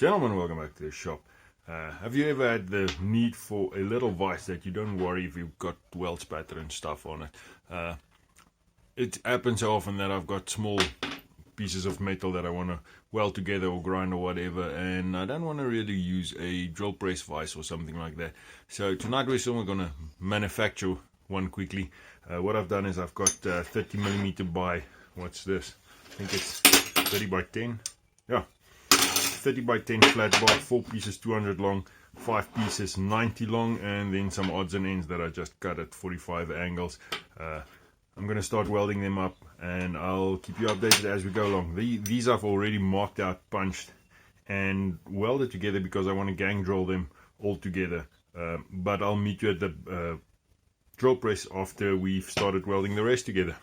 Gentlemen, welcome back to the shop. Have you ever had the need for a little vise that you don't worry if you've got weld spatter and stuff on it? It happens so often that I've got small pieces of metal that I want to weld together or grind or whatever, and I don't want to really use a drill press vise or something like that. So tonight we're still going to manufacture one quickly. What I've done is I've got 30mm by, what's this? I think it's 30 by 10. Yeah. 30 by 10 flat bar, 4 pieces 200 long, 5 pieces 90 long, and then some odds and ends that I just cut at 45 angles. I'm going to start welding them up and I'll keep you updated as we go along. These I've already marked out, punched and welded together because I want to gang drill them all together. But I'll meet you at the drill press after we've started welding the rest together.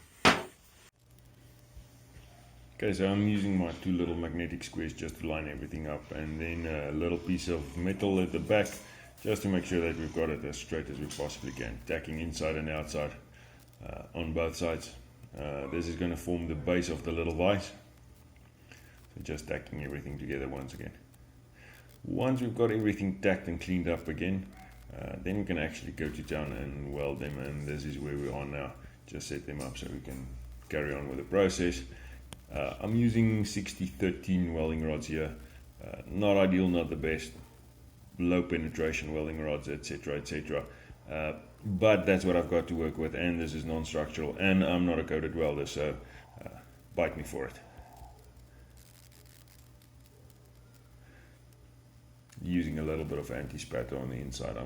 Okay, so I'm using my 2 little magnetic squares just to line everything up, and then a little piece of metal at the back just to make sure that we've got it as straight as we possibly can, tacking inside and outside on both sides. This is going to form the base of the little vise, so just tacking everything together once again. Once we've got everything tacked and cleaned up again, then we can actually go to town and weld them, and this is where we are now. Just set them up so we can carry on with the process. I'm using 60-13 welding rods here, not ideal, not the best, low penetration welding rods, etc, etc, but that's what I've got to work with, and this is non-structural, and I'm not a coated welder, so bite me for it. Using a little bit of anti-spatter on the inside. I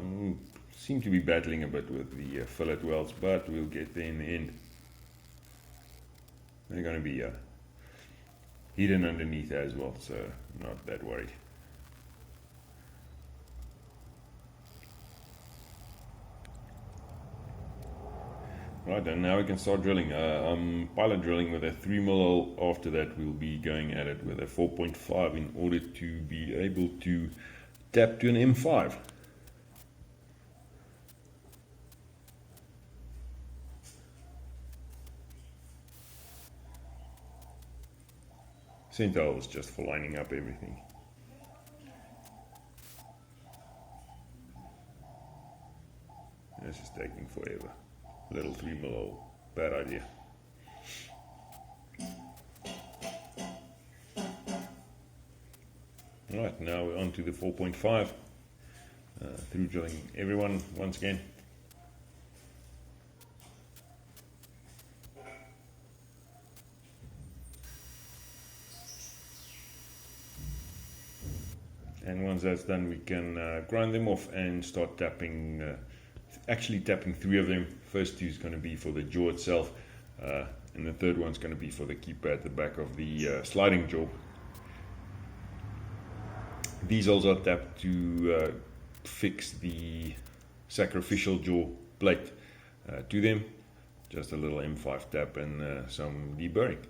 seem to be battling a bit with the fillet welds, but we'll get there in the end. They're going to be hidden underneath as well, so not that worried. Right, and now we can start drilling. I'm pilot drilling with a 3mm hole. After that we'll be going at it with a 4.5 in order to be able to tap to an M5. Center hole is just for lining up everything. This is taking forever. Little 3mm hole, bad idea. Right, now we're on to the 4.5. Through drilling everyone once again. And once that's done, we can grind them off and start tapping, actually tapping 3 of them. First 2 is going to be for the jaw itself, and the third one's going to be for the keeper at the back of the sliding jaw. These holes are tapped to fix the sacrificial jaw plate to them. Just a little M5 tap and some deburring.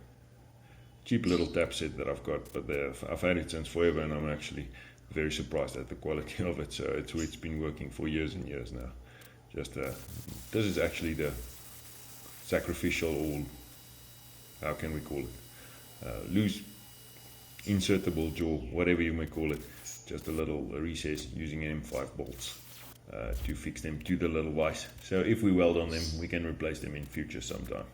Cheap little tap set that I've got, but I've had it since forever, and I'm actually very surprised at the quality of it. So it's been working for years and years now. Just this is actually the sacrificial, or how can we call it, loose insertable jaw, whatever you may call it. Just a little recess using M5 bolts to fix them to the little vise. So if we weld on them, we can replace them in future sometime.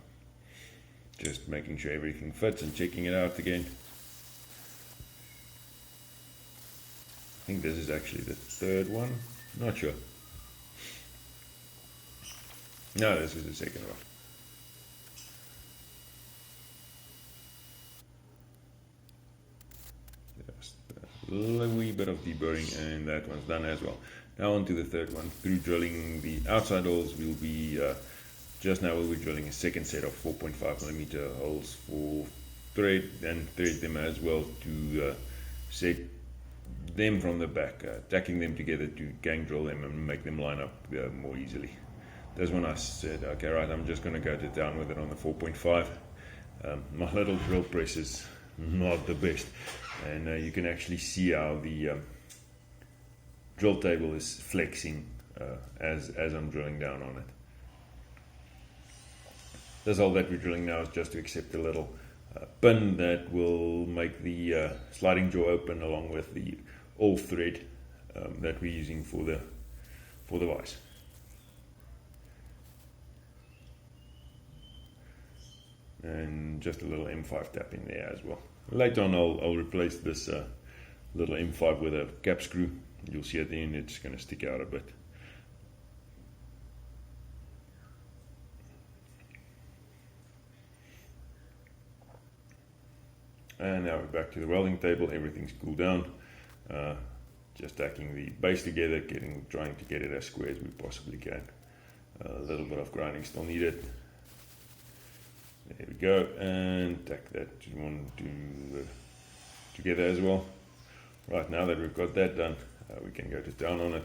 Just making sure everything fits and checking it out again. I think this is actually the third one, not sure. No, this is the second one. Just a wee bit of deburring, and that one's done as well. Now on to the third one. Through drilling the outside holes, we'll be just now we'll be drilling a second set of 4.5mm holes for thread, and thread them as well to set them from the back, tacking them together to gang drill them and make them line up more easily. That's when I said, okay, right, I'm just going to go to town with it on the 4.5. My little drill press is not the best, and you can actually see how the drill table is flexing as I'm drilling down on it. This hole that we're drilling now is just to accept a little pin that will make the sliding jaw open, along with the all thread that we're using for the vise. And just a little M5 tap in there as well. Later on I'll replace this little M5 with a cap screw. You'll see at the end it's going to stick out a bit. And now we're back to the welding table. Everything's cooled down. Just tacking the base together, trying to get it as square as we possibly can. A little bit of grinding still needed. There we go, and tack that together as well. Right, now that we've got that done, we can go to town on it.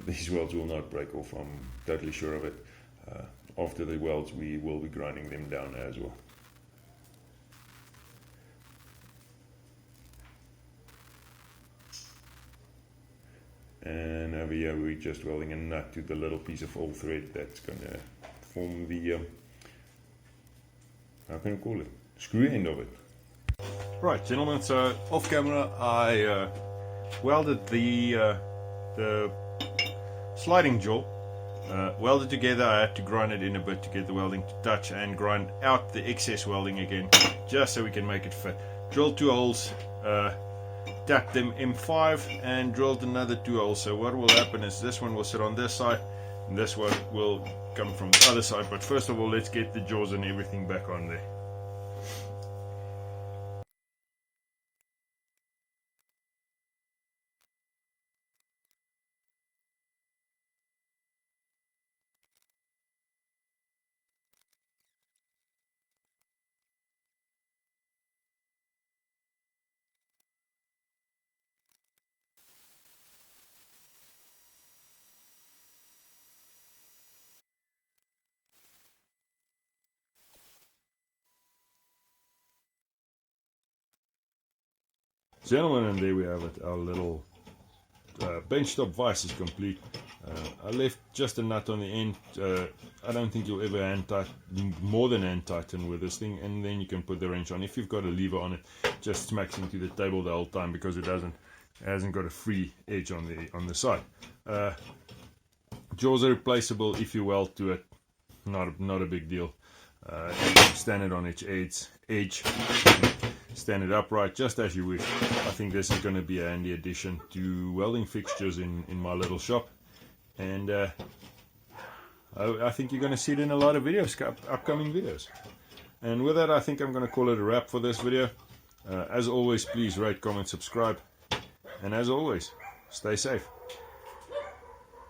These welds will not break off, I'm totally sure of it. After the welds, we will be grinding them down as well. And over here we're just welding a nut to the little piece of old thread that's going to form the, how can I call it, screw end of it. Right, gentlemen, so off camera I welded the sliding jaw, welded together. I had to grind it in a bit to get the welding to touch, and grind out the excess welding again, just so we can make it fit. Drilled 2 holes, tapped them M5 and drilled another 2 holes. So what will happen is this one will sit on this side and this one will come from the other side. But first of all, let's get the jaws and everything back on there. Gentlemen, and there we have it. Our little benchtop vise is complete. I left just a nut on the end. I don't think you'll ever hand tighten, more than hand tighten with this thing, and then you can put the wrench on. If you've got a lever on it, just smacks into the table the whole time, because it hasn't got a free edge on the side. Jaws are replaceable if you weld to it. Not a big deal. You can stand it on its edge. Stand it upright just as you wish. I think this is going to be a handy addition to welding fixtures in my little shop, and I think you're going to see it in a lot of videos, upcoming videos. And with that, I think I'm going to call it a wrap for this video. As always, please rate, comment, subscribe, and as always, stay safe.